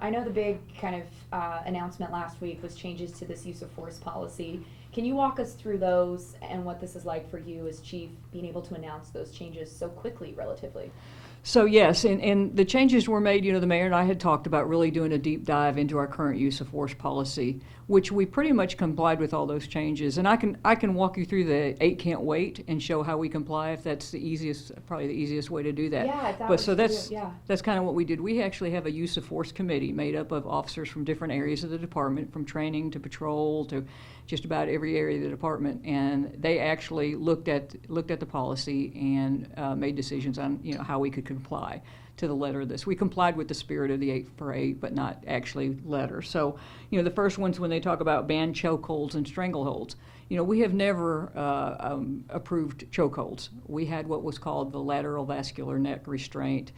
I know the big kind of announcement last week was changes to this use of force policy. Can you walk us through those and what this is like for you as chief, being able to announce those changes so quickly, relatively? So yes, and the changes were made, the mayor and I had talked about really doing a deep dive into our current use of force policy, which we pretty much complied with all those changes. And I can walk you through the 8 can't wait and show how we comply if that's probably the easiest way to do that. Yeah, if that But was so to do that's it, yeah. that's kind of what we did. We actually have a use of force committee made up of officers from different areas of the department, from training to patrol to just about every area of the department, and they actually looked at the policy and made decisions on how we could comply to the letter of this. We complied with the spirit of the 8 for 8, but not actually letter. So, the first ones when they talk about ban chokeholds and strangleholds. We have never approved chokeholds. We had what was called the lateral vascular neck restraint,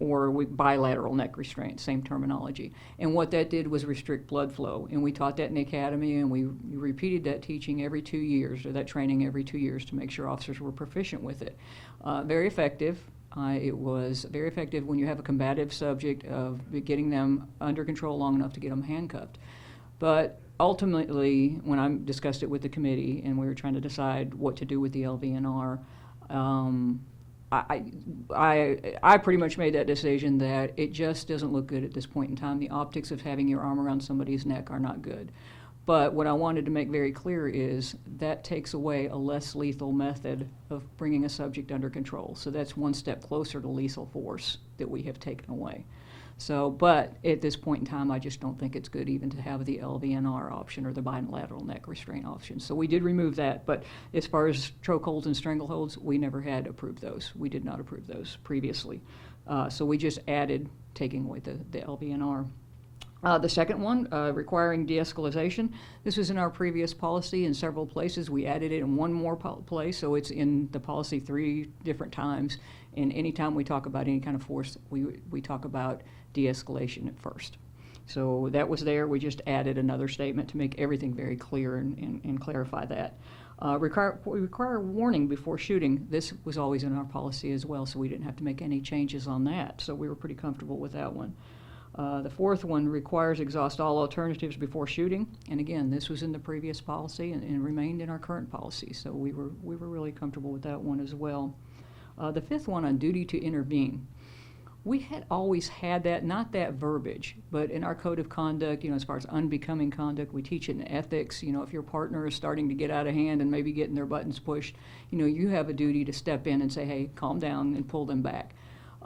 or bilateral neck restraint, same terminology. And what that did was restrict blood flow. And we taught that in the academy, and we repeated that teaching every 2 years, or that training every 2 years, to make sure officers were proficient with it. Very effective. It was very effective when you have a combative subject of getting them under control long enough to get them handcuffed. But ultimately, when I discussed it with the committee and we were trying to decide what to do with the LVNR, I pretty much made that decision that it just doesn't look good at this point in time. The optics of having your arm around somebody's neck are not good. But what I wanted to make very clear is that takes away a less lethal method of bringing a subject under control. So that's one step closer to lethal force that we have taken away. So, but at this point in time, I just don't think it's good even to have the LVNR option or the bilateral neck restraint option. So we did remove that, but as far as chokeholds and strangleholds, we never had approved those. We did not approve those previously. So we just added taking away the LVNR. The second one, requiring de-escalation. This was in our previous policy in several places. We added it in one more place, so it's in the policy 3 different times. And anytime we talk about any kind of force, we talk about de-escalation at first. So that was there. We just added another statement to make everything very clear and clarify that. We require warning before shooting. This was always in our policy as well, so we didn't have to make any changes on that. So we were pretty comfortable with that one. The fourth one requires exhaust all alternatives before shooting, and again, this was in the previous policy and remained in our current policy, so we were really comfortable with that one as well. The fifth one on duty to intervene. We had always had that, not that verbiage, but in our code of conduct, as far as unbecoming conduct, we teach it in ethics. If your partner is starting to get out of hand and maybe getting their buttons pushed, you have a duty to step in and say, hey, calm down, and pull them back.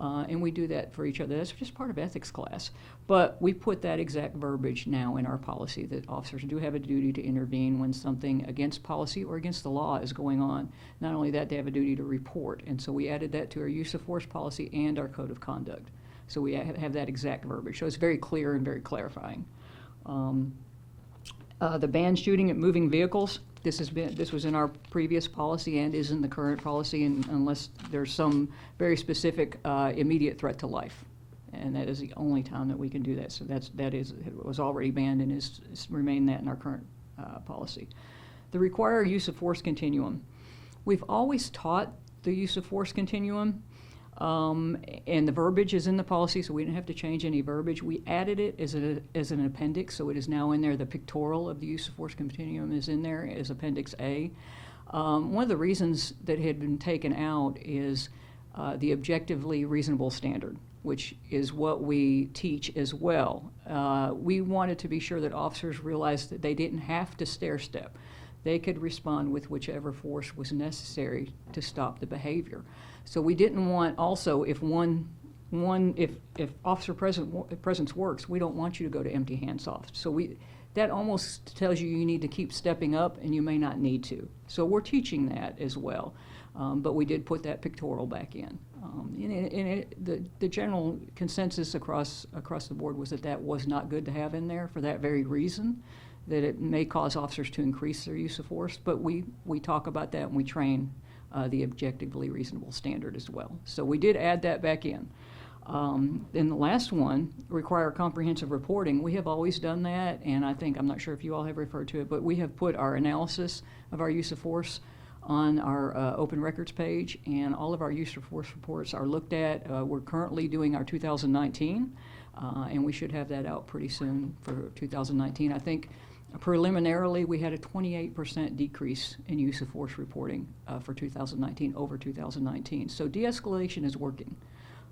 And we do that for each other. That's just part of ethics class. But we put that exact verbiage now in our policy that officers do have a duty to intervene when something against policy or against the law is going on. Not only that, they have a duty to report. And so we added that to our use of force policy and our code of conduct. So we have that exact verbiage. So it's very clear and very clarifying. The ban shooting at moving vehicles. This was in our previous policy and is in the current policy, unless there's some very specific immediate threat to life, and that is the only time that we can do that. So it was already banned and is remained that in our current policy. The require use of force continuum. We've always taught the use of force continuum. And the verbiage is in the policy, so we didn't have to change any verbiage. We added it as an appendix, so it is now in there. The pictorial of the use of force continuum is in there as Appendix A. One of the reasons that had been taken out is the objectively reasonable standard, which is what we teach as well. We wanted to be sure that officers realized that they didn't have to stair step. They could respond with whichever force was necessary to stop the behavior. So we didn't want also, if officer presence works, we don't want you to go to empty hands off. So that almost tells you need to keep stepping up, and you may not need to. So we're teaching that as well, but we did put that pictorial back in. The general consensus across the board was that was not good to have in there for that very reason, that it may cause officers to increase their use of force. But we talk about that and we train the objectively reasonable standard as well. So we did add that back in. Then the last one, require comprehensive reporting. We have always done that, and I'm not sure if you all have referred to it, but we have put our analysis of our use of force on our open records page, and all of our use of force reports are looked at. We're currently doing our 2019. And we should have that out pretty soon for 2019. I think preliminarily we had a 28% decrease in use of force reporting for 2019 over 2019. So de-escalation is working,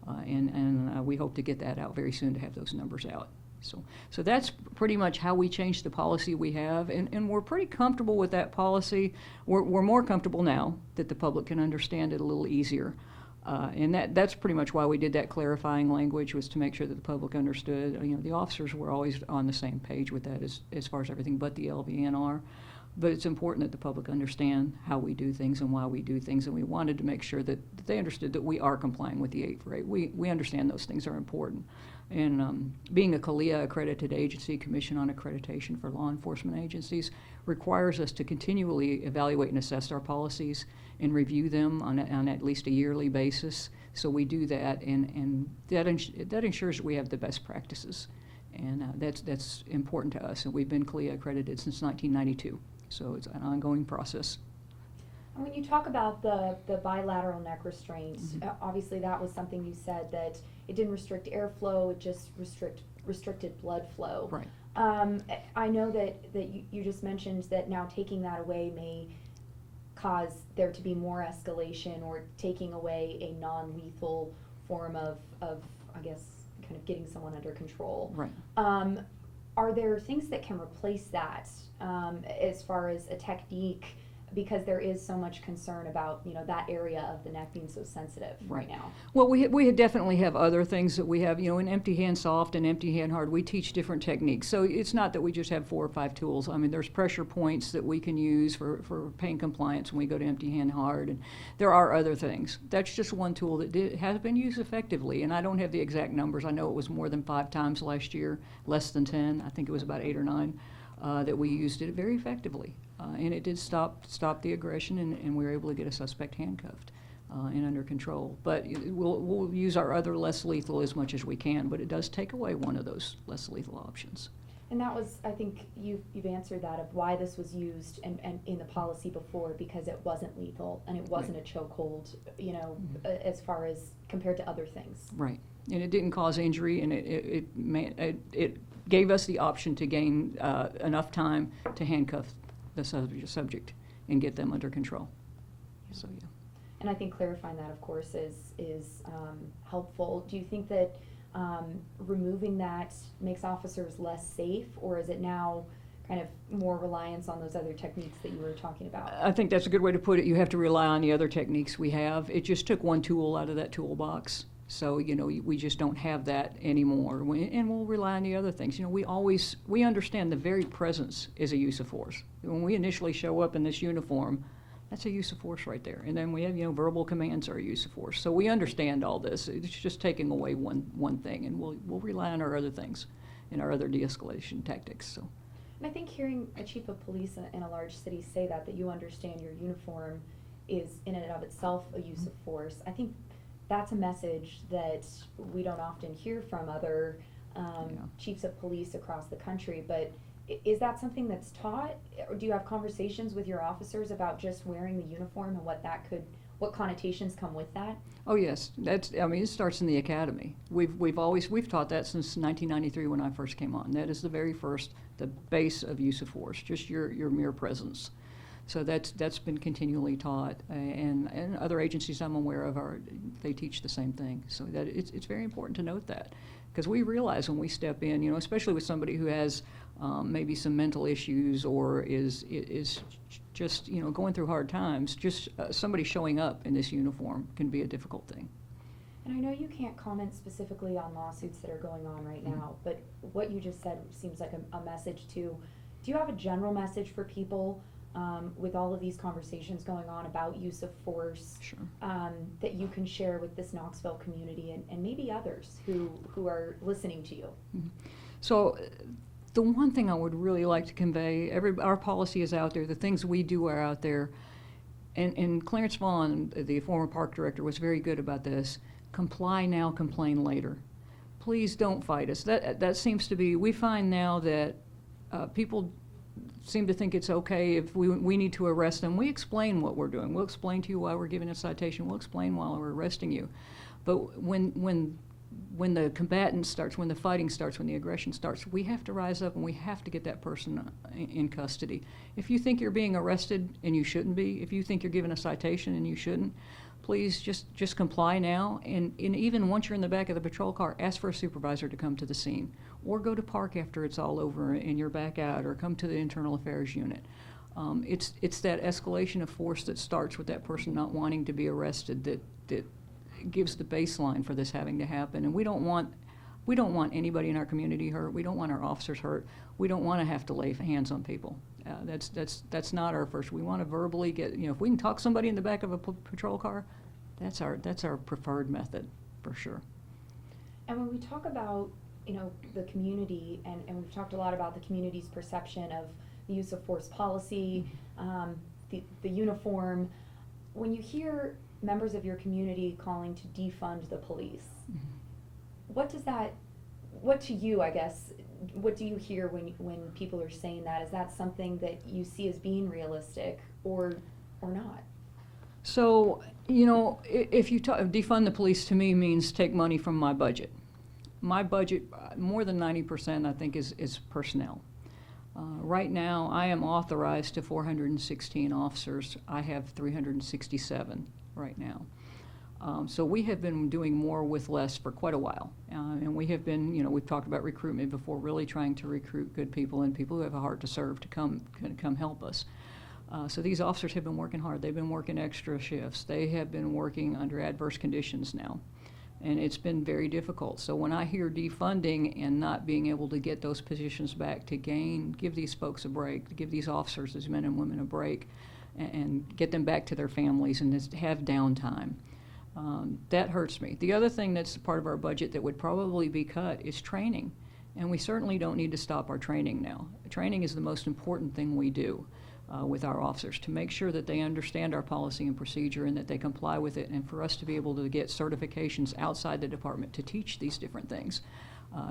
and we hope to get that out very soon to have those numbers out. So that's pretty much how we changed the policy we have, and we're pretty comfortable with that policy. We're more comfortable now that the public can understand it a little easier. And that's pretty much why we did that clarifying language, was to make sure that the public understood. You know, the officers were always on the same page with that as far as everything but the LVNR. But it's important that the public understand how we do things and why we do things, and we wanted to make sure that they understood that we are complying with the 8 for 8. We understand those things are important. And being a CALEA accredited agency, Commission on Accreditation for Law Enforcement Agencies, requires us to continually evaluate and assess our policies and review them on at least a yearly basis. So we do that, and that ensures that we have the best practices. And that's important to us. And we've been CALEA accredited since 1992. So it's an ongoing process. And when you talk about the bilateral neck restraint, obviously that was something you said that it didn't restrict airflow, it just restricted blood flow. Right. I know that you just mentioned that now taking that away may cause there to be more escalation, or taking away a non-lethal form of I guess, kind of getting someone under control. Right. Are there things that can replace that as far as a technique? Because there is so much concern about, you know, that area of the neck being so sensitive right now. Well, we definitely have other things that we have, you know, in empty hand soft and empty hand hard, we teach different techniques. So it's not that we just have 4 or 5 tools. I mean, there's pressure points that we can use for pain compliance when we go to empty hand hard, and there are other things. That's just one tool that has been used effectively, and I don't have the exact numbers. I know it was more than 5 times last year, less than 10. I think it was about 8 or 9 that we used it very effectively. And it did stop the aggression, and we were able to get a suspect handcuffed and under control. But we'll use our other less lethal as much as we can, but it does take away one of those less lethal options. And that was, I think you've answered that, of why this was used and in the policy before, because it wasn't lethal and it wasn't a chokehold, you know, as far as compared to other things. Right. And it didn't cause injury, and it gave us the option to gain enough time to handcuff the subject and get them under control. So yeah. And I think clarifying that, of course, is helpful. Do you think that removing that makes officers less safe, or is it now kind of more reliance on those other techniques that you were talking about? I think that's a good way to put it. You have to rely on the other techniques we have. It just took one tool out of that toolbox. So, you know, we just don't have that anymore, and we'll rely on the other things. You know, we understand the very presence is a use of force. When we initially show up in this uniform, that's a use of force right there. And then we have, you know, verbal commands are a use of force. So we understand all this. It's just taking away one thing, and we'll rely on our other things and our other de-escalation tactics. So. And I think hearing a chief of police in a large city say that you understand your uniform is in and of itself a use of force, I think that's a message that we don't often hear from other chiefs of police across the country. But is that something that's taught? Or do you have conversations with your officers about just wearing the uniform and what connotations come with that? Oh yes, it starts in the academy. We've taught that since 1993 when I first came on. That is the base of use of force, just your mere presence. So that's been continually taught, and other agencies I'm aware of they teach the same thing. So that it's very important to note that, because we realize when we step in, you know, especially with somebody who has maybe some mental issues or is just, you know, going through hard times, just somebody showing up in this uniform can be a difficult thing. And I know you can't comment specifically on lawsuits that are going on right now, but what you just said seems like a message too. Do you have a general message for people with all of these conversations going on about use of force, sure, that you can share with this Knoxville community and maybe others who are listening to you? Mm-hmm. So the one thing I would really like to convey, our policy is out there, the things we do are out there, and Clarence Vaughn, the former park director, was very good about this. Comply now, complain later. Please don't fight us. That seems to be, we find now that people seem to think it's okay if we need to arrest them. We explain what we're doing. We'll explain to you why we're giving a citation. We'll explain why we're arresting you. But when when the combatant starts, when the fighting starts, when the aggression starts, we have to rise up and we have to get that person in custody. If you think you're being arrested and you shouldn't be, if you think you're given a citation and you shouldn't, please just comply now. And even once you're in the back of the patrol car, ask for a supervisor to come to the scene. Or go to park after it's all over and you're back out, or come to the internal affairs unit. It's that escalation of force that starts with that person not wanting to be arrested that gives the baseline for this having to happen. And we don't want anybody in our community hurt. We don't want our officers hurt. We don't want to have to lay hands on people. That's not our first. We want to verbally get, if we can talk somebody in the back of a patrol car, that's our preferred method for sure. And when we talk about, the community, and we've talked a lot about the community's perception of the use of force policy, the uniform, when you hear members of your community calling to defund the police, what to you, I guess, what do you hear when people are saying that? Is that something that you see as being realistic or not? So, if you defund the police, to me means take money from my budget. My budget, more than 90%, I think, is personnel. Right now, I am authorized to 416 officers. I have 367 right now. So we have been doing more with less for quite a while. And we have been, we've talked about recruitment before, really trying to recruit good people and people who have a heart to serve to come help us. So these officers have been working hard. They've been working extra shifts. They have been working under adverse conditions now. And it's been very difficult. So when I hear defunding and not being able to get those positions back to give these folks a break, to give these officers, these men and women a break, and get them back to their families and just have downtime, that hurts me. The other thing that's part of our budget that would probably be cut is training. And we certainly don't need to stop our training now. Training is the most important thing we do with our officers, to make sure that they understand our policy and procedure and that they comply with it, and for us to be able to get certifications outside the department to teach these different things.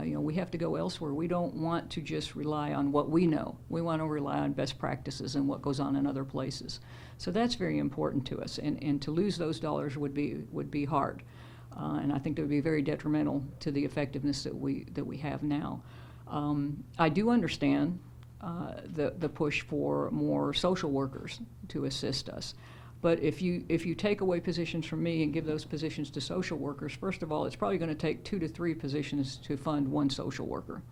We have to go elsewhere. We don't want to just rely on what we know. We want to rely on best practices and what goes on in other places. So that's very important to us, and to lose those dollars would be hard. And I think it would be very detrimental to the effectiveness that we have now. I do understand the push for more social workers to assist us. But if you take away positions from me and give those positions to social workers, first of all, it's probably going to take 2 to 3 positions to fund one social worker.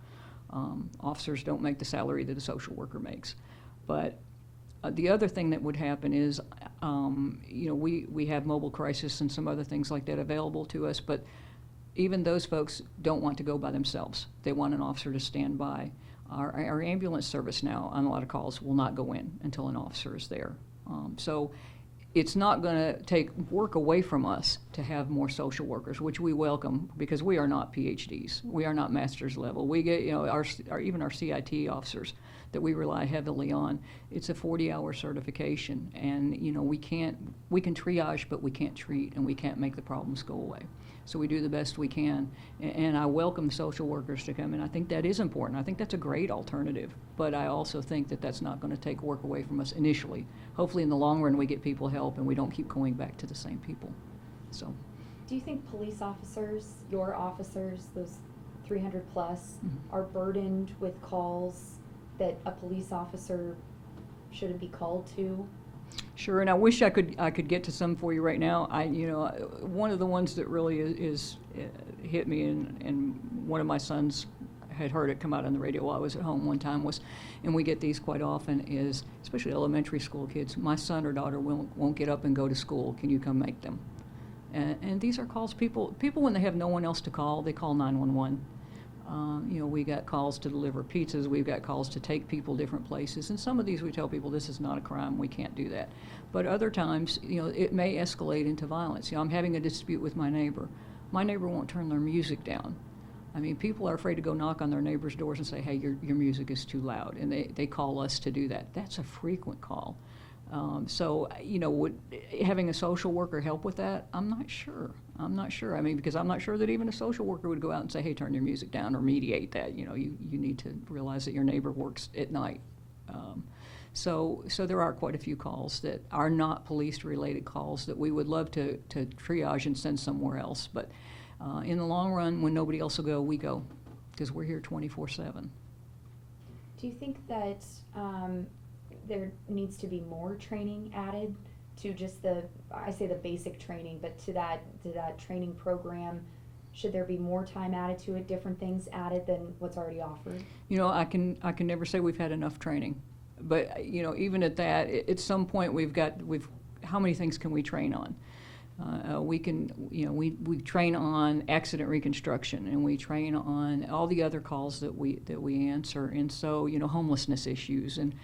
Officers don't make the salary that a social worker makes. But the other thing that would happen is, we have mobile crisis and some other things like that available to us, but even those folks don't want to go by themselves. They want an officer to stand by. Our ambulance service now, on a lot of calls, will not go in until an officer is there. So it's not going to take work away from us to have more social workers, which we welcome, because we are not PhDs. We are not master's level. We get, even our CIT officers that we rely heavily on, it's a 40-hour certification, and we can triage, but we can't treat, and we can't make the problems go away. So we do the best we can, and I welcome social workers to come in. I think that is important. I think that's a great alternative, but I also think that that's not going to take work away from us initially. Hopefully in the long run we get people help and we don't keep going back to the same people. So, do you think police officers, your officers, those 300 plus, are burdened with calls that a police officer shouldn't be called to? Sure, and I wish I could get to some for you right now. One of the ones that really is hit me, and one of my sons had heard it come out on the radio while I was at home one time, and we get these quite often, is especially elementary school kids. My son or daughter won't get up and go to school. Can you come make them? And these are calls people when they have no one else to call, they call 911. We got calls to deliver pizzas, we've got calls to take people different places, and some of these we tell people this is not a crime, we can't do that. But other times, it may escalate into violence. I'm having a dispute with my neighbor. My neighbor won't turn their music down. I mean, people are afraid to go knock on their neighbors' doors and say, hey, your music is too loud, and they call us to do that. That's a frequent call. Would having a social worker help with that? I'm not sure. I mean, because I'm not sure that even a social worker would go out and say, hey, turn your music down, or mediate that. You need to realize that your neighbor works at night. So there are quite a few calls that are not police-related calls that we would love to triage and send somewhere else. But In the long run, when nobody else will go, we go, because we're here 24/7. Do you think that there needs to be more training added to just I say the basic training, but to that training program? Should there be more time added to it, different things added than what's already offered? You know, I can never say we've had enough training, but you know, even at that, at some point how many things can we train on? We can, you know, we train on accident reconstruction, and we train on all the other calls that we answer, and so, you know, homelessness issues, and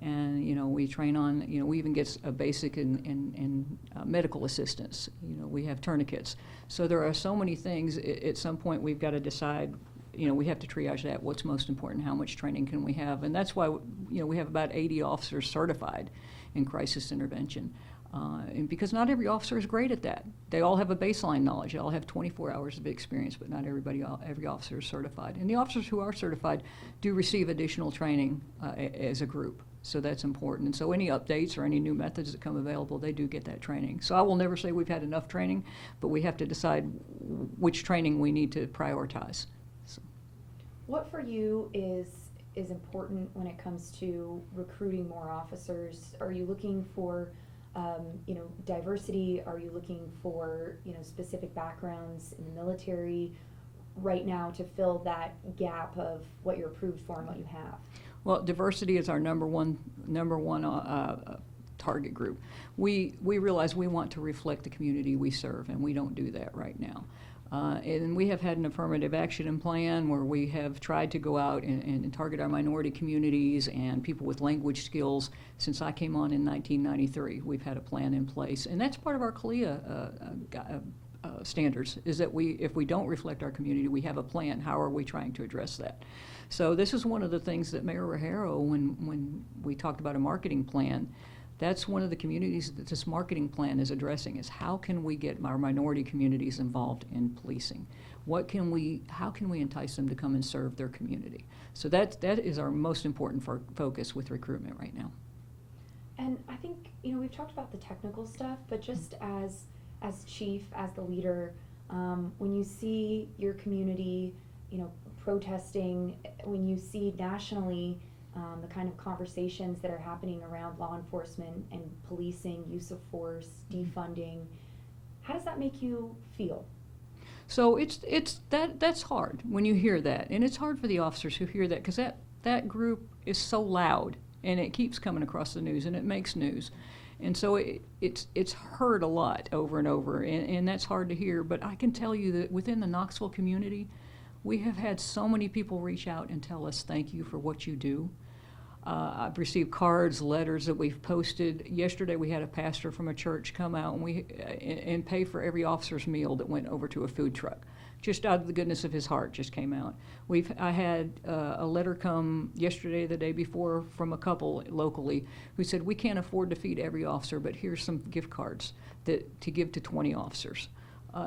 you know, we train on, you know, we even get a basic in medical assistance. You know, we have tourniquets. So there are so many things. At some point, we've got to decide. You know, we have to triage that. What's most important? How much training can we have? And that's why, you know, we have about 80 officers certified in crisis intervention. And because not every officer is great at that. They all have a baseline knowledge. They all have 24 hours of experience, but not every officer is certified. And the officers who are certified do receive additional training as a group. So that's important. And so any updates or any new methods that come available, they do get that training. So I will never say we've had enough training, but we have to decide which training we need to prioritize. So. What for you is important when it comes to recruiting more officers? Are you looking for you know, diversity? Are you looking for, you know, specific backgrounds in the military right now to fill that gap of what you're approved for and what you have? Well, diversity is our number one target group. We realize we want to reflect the community we serve, and we don't do that right now. And we have had an affirmative action plan where we have tried to go out and target our minority communities and people with language skills. Since I came on in 1993, we've had a plan in place, and that's part of our CALEA standards, is that if we don't reflect our community, we have a plan. How are we trying to address that? So this is one of the things that Mayor Rogero, when we talked about a marketing plan, that's one of the communities that this marketing plan is addressing, is how can we get our minority communities involved in policing? How can we entice them to come and serve their community? So that is our most important focus with recruitment right now. And I think, you know, we've talked about the technical stuff, but just as chief, as the leader, when you see your community, you know, protesting, when you see nationally the kind of conversations that are happening around law enforcement and policing, use of force, defunding, how does that make you feel? So that's hard when you hear that, and it's hard for the officers who hear that, because that group is so loud, and it keeps coming across the news, and it makes news. And so it's heard a lot over and over, and that's hard to hear. But I can tell you that within the Knoxville community, we have had so many people reach out and tell us thank you for what you do. I've received cards, letters that we've posted. Yesterday we had a pastor from a church come out and pay for every officer's meal that went over to a food truck. Just out of the goodness of his heart, just came out. I had a letter come yesterday, the day before, from a couple locally who said, we can't afford to feed every officer, but here's some gift cards to give to 20 officers.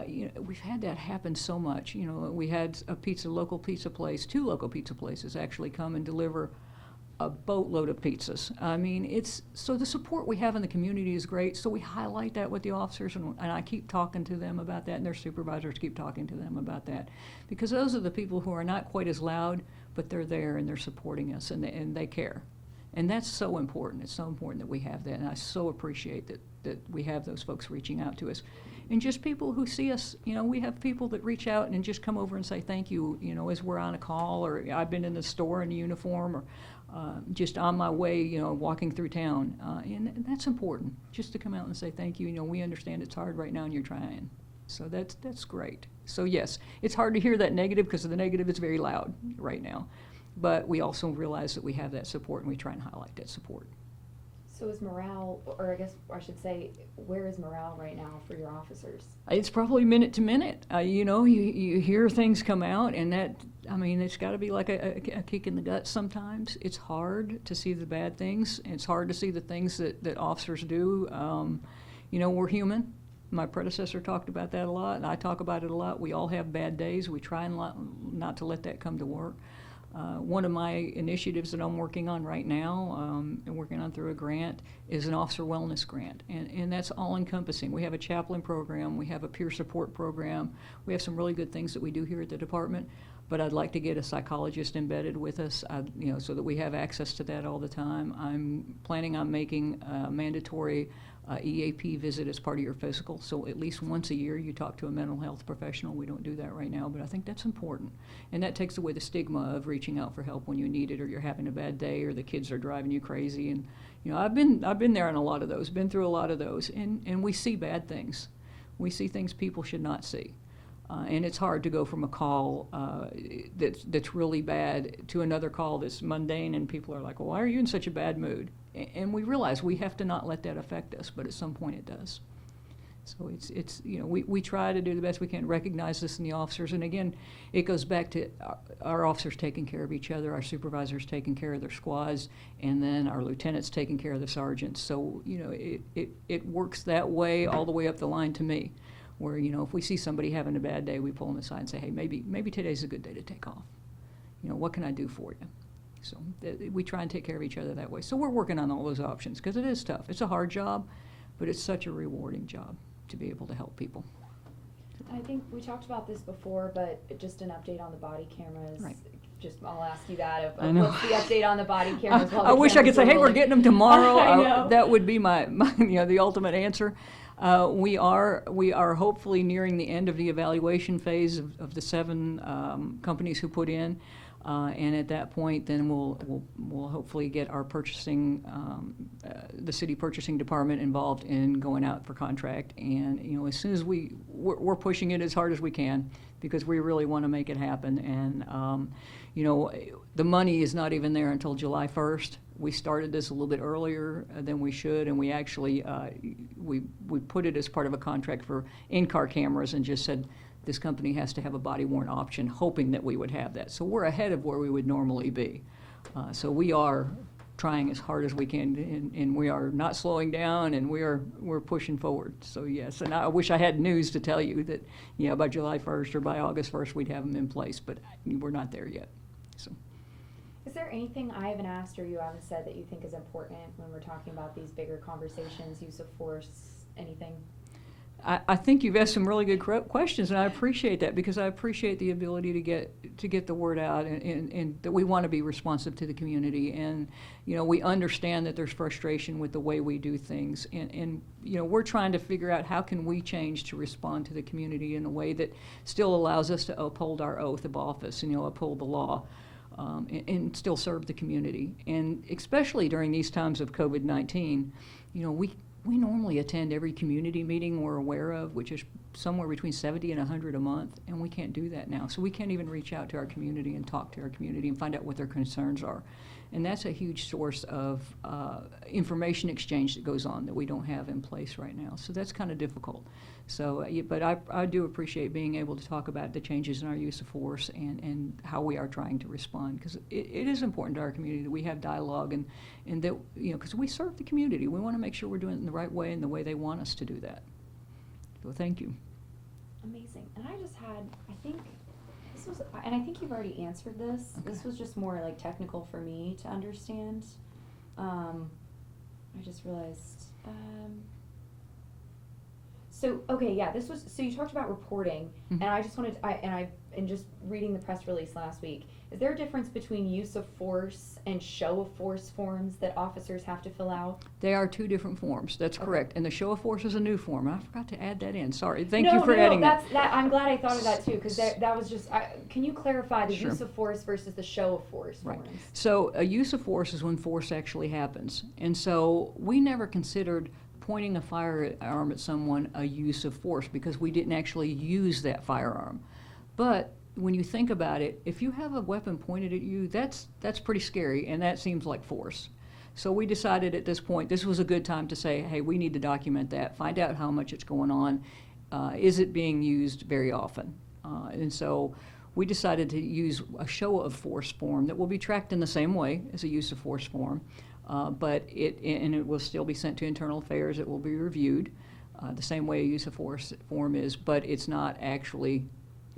You know, we've had that happen so much. You know, we had two local pizza places actually come and deliver a boatload of pizzas. I mean, so the support we have in the community is great, so we highlight that with the officers, and I keep talking to them about that, and their supervisors keep talking to them about that, because those are the people who are not quite as loud, but they're there and they're supporting us, and they care. And that's so important. It's so important that we have that, and I so appreciate that we have those folks reaching out to us. And just people who see us, you know, we have people that reach out and just come over and say thank you, you know, as we're on a call, or I've been in the store in a uniform, or just on my way, you know, walking through town. And that's important, just to come out and say thank you. You know, we understand it's hard right now and you're trying. So that's great. So yes, it's hard to hear that negative, because the negative is very loud right now. But we also realize that we have that support, and we try and highlight that support. So is morale, or I guess I should say, where is morale right now for your officers? It's probably minute to minute. You know, you hear things come out, and it's got to be like a kick in the gut sometimes. It's hard to see the bad things. It's hard to see the things that officers do. You know, we're human. My predecessor talked about that a lot, and I talk about it a lot. We all have bad days. We try and not to let that come to work. One of my initiatives that I'm working on right now, and working on through a grant, is an officer wellness grant, and that's all encompassing. We have a chaplain program, we have a peer support program, we have some really good things that we do here at the department, but I'd like to get a psychologist embedded with us, so that we have access to that all the time. I'm planning on making a mandatory EAP visit as part of your physical, so at least once a year you talk to a mental health professional. We don't do that right now, but I think that's important, and that takes away the stigma of reaching out for help when you need it, or you're having a bad day, or the kids are driving you crazy. And I've been there in a lot of those, been through a lot of those, and we see bad things. We see things people should not see. And it's hard to go from a call that's really bad to another call that's mundane, and people are like, well, why are you in such a bad mood? And we realize we have to not let that affect us, but at some point it does. So it's we try to do the best we can, recognize this in the officers. And again, it goes back to our officers taking care of each other, our supervisors taking care of their squads, and then our lieutenants taking care of the sergeants. So, it works that way all the way up the line to me, where, if we see somebody having a bad day, we pull them aside and say, hey, maybe today's a good day to take off. What can I do for you? So we try and take care of each other that way. So we're working on all those options, because it is tough. It's a hard job, but it's such a rewarding job to be able to help people. I think we talked about this before, but just an update on the body cameras. Right. I'll ask you that. I know. What's the update on the body cameras? I wish I could say, hey, we're getting them tomorrow. I know. That would be my the ultimate answer. We are hopefully nearing the end of the evaluation phase of the 7 companies who put in. And at that point, then we'll hopefully get our purchasing, the city purchasing department involved in going out for contract. And as soon as we're pushing it as hard as we can, because we really want to make it happen. And the money is not even there until July 1st. We started this a little bit earlier than we should, and we actually we put it as part of a contract for in-car cameras, and just said, this company has to have a body-worn option, hoping that we would have that. So we're ahead of where we would normally be. So we are trying as hard as we can, and we are not slowing down, and we're pushing forward. So yes, and I wish I had news to tell you that, by July 1st or by August 1st we'd have them in place, but we're not there yet. So. Is there anything I haven't asked or you haven't said that you think is important when we're talking about these bigger conversations, use of force, anything? I think you've asked some really good questions, and I appreciate that, because I appreciate the ability to get the word out, and that we want to be responsive to the community. And we understand that there's frustration with the way we do things, and we're trying to figure out how can we change to respond to the community in a way that still allows us to uphold our oath of office and uphold the law. And still serve the community. And especially during these times of COVID-19, we normally attend every community meeting we're aware of, which is somewhere between 70 and 100 a month, and we can't do that now. So we can't even reach out to our community and talk to our community and find out what their concerns are. And that's a huge source of information exchange that goes on that we don't have in place right now. So that's kind of difficult. So, but I do appreciate being able to talk about the changes in our use of force and how we are trying to respond, because it is important to our community that we have dialogue, and that, because we serve the community. We want to make sure we're doing it in the right way and the way they want us to do that. So thank you. Amazing. And I just had, I think you've already answered this. Okay. This was just more like technical for me to understand. I just realized, so you talked about reporting, mm-hmm. and I just wanted to, and just reading the press release last week, is there a difference between use of force and show of force forms that officers have to fill out? They are 2 different forms. That's correct. And the show of force is a new form. I forgot to add that in. Sorry. Thank you for adding that. I'm glad I thought of that too, because that was just. Can you clarify the Sure. use of force versus the show of force Right. forms? So a use of force is when force actually happens, and so we never considered pointing a firearm at someone a use of force, because we didn't actually use that firearm. But when you think about it, if you have a weapon pointed at you, that's pretty scary, and that seems like force. So we decided at this point, this was a good time to say, hey, we need to document that, find out how much it's going on. Is it being used very often? And so we decided to use a show of force form that will be tracked in the same way as a use of force form, but it will still be sent to Internal Affairs. It will be reviewed the same way a use of force form is, but it's not actually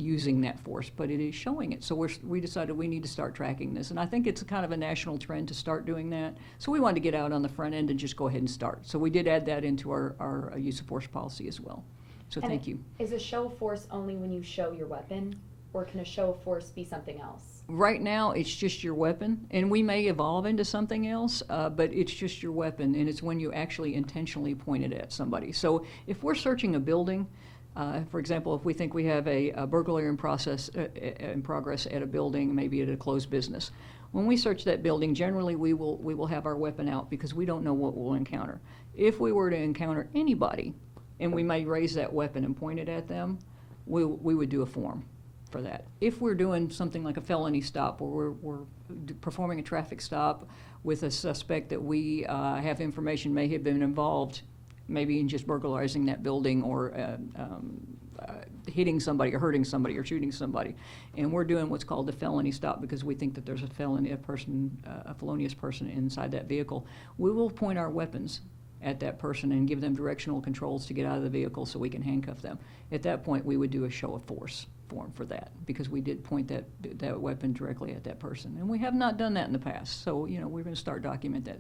using that force, but it is showing it. So we decided we need to start tracking this. And I think it's kind of a national trend to start doing that. So we wanted to get out on the front end and just go ahead and start. So we did add that into our use of force policy as well. So And thank you. Is a show of force only when you show your weapon, or can a show of force be something else? Right now, it's just your weapon, and we may evolve into something else, but it's just your weapon, and it's when you actually intentionally point it at somebody. So if we're searching a building, for example, if we think we have a burglary in progress at a building, maybe at a closed business, when we search that building, generally we will have our weapon out because we don't know what we'll encounter. If we were to encounter anybody, and we may raise that weapon and point it at them, we would do a form for that. If we're doing something like a felony stop, where we're performing a traffic stop with a suspect that we have information may have been involved, maybe in just burglarizing that building or hitting somebody or hurting somebody or shooting somebody, and we're doing what's called a felony stop because we think that there's a felonious person inside that vehicle, we will point our weapons at that person and give them directional controls to get out of the vehicle so we can handcuff them. At that point, we would do a show of force form for that because we did point that weapon directly at that person, and we have not done that in the past. So we're going to start document that.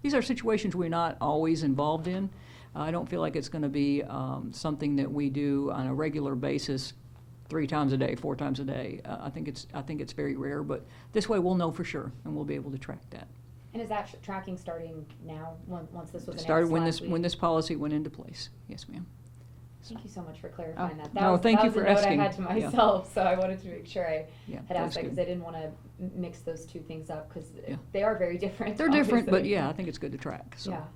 These are situations we're not always involved in. I don't feel like it's going to be something that we do on a regular basis 3 times a day, 4 times a day. I think it's very rare, but this way we'll know for sure and we'll be able to track that. And is that tracking starting now, once this was announced Started last week? when this policy went into place. Yes, ma'am. Thank you so much for clarifying that. No, thank you for that was a asking. note I had to Yeah. myself, so I wanted to make sure I Yeah, had asked that's that good. because I didn't want to mix those two things up because Yeah. they are very different. They're different, but obviously. yeah, I think it's good to track. So, Yeah.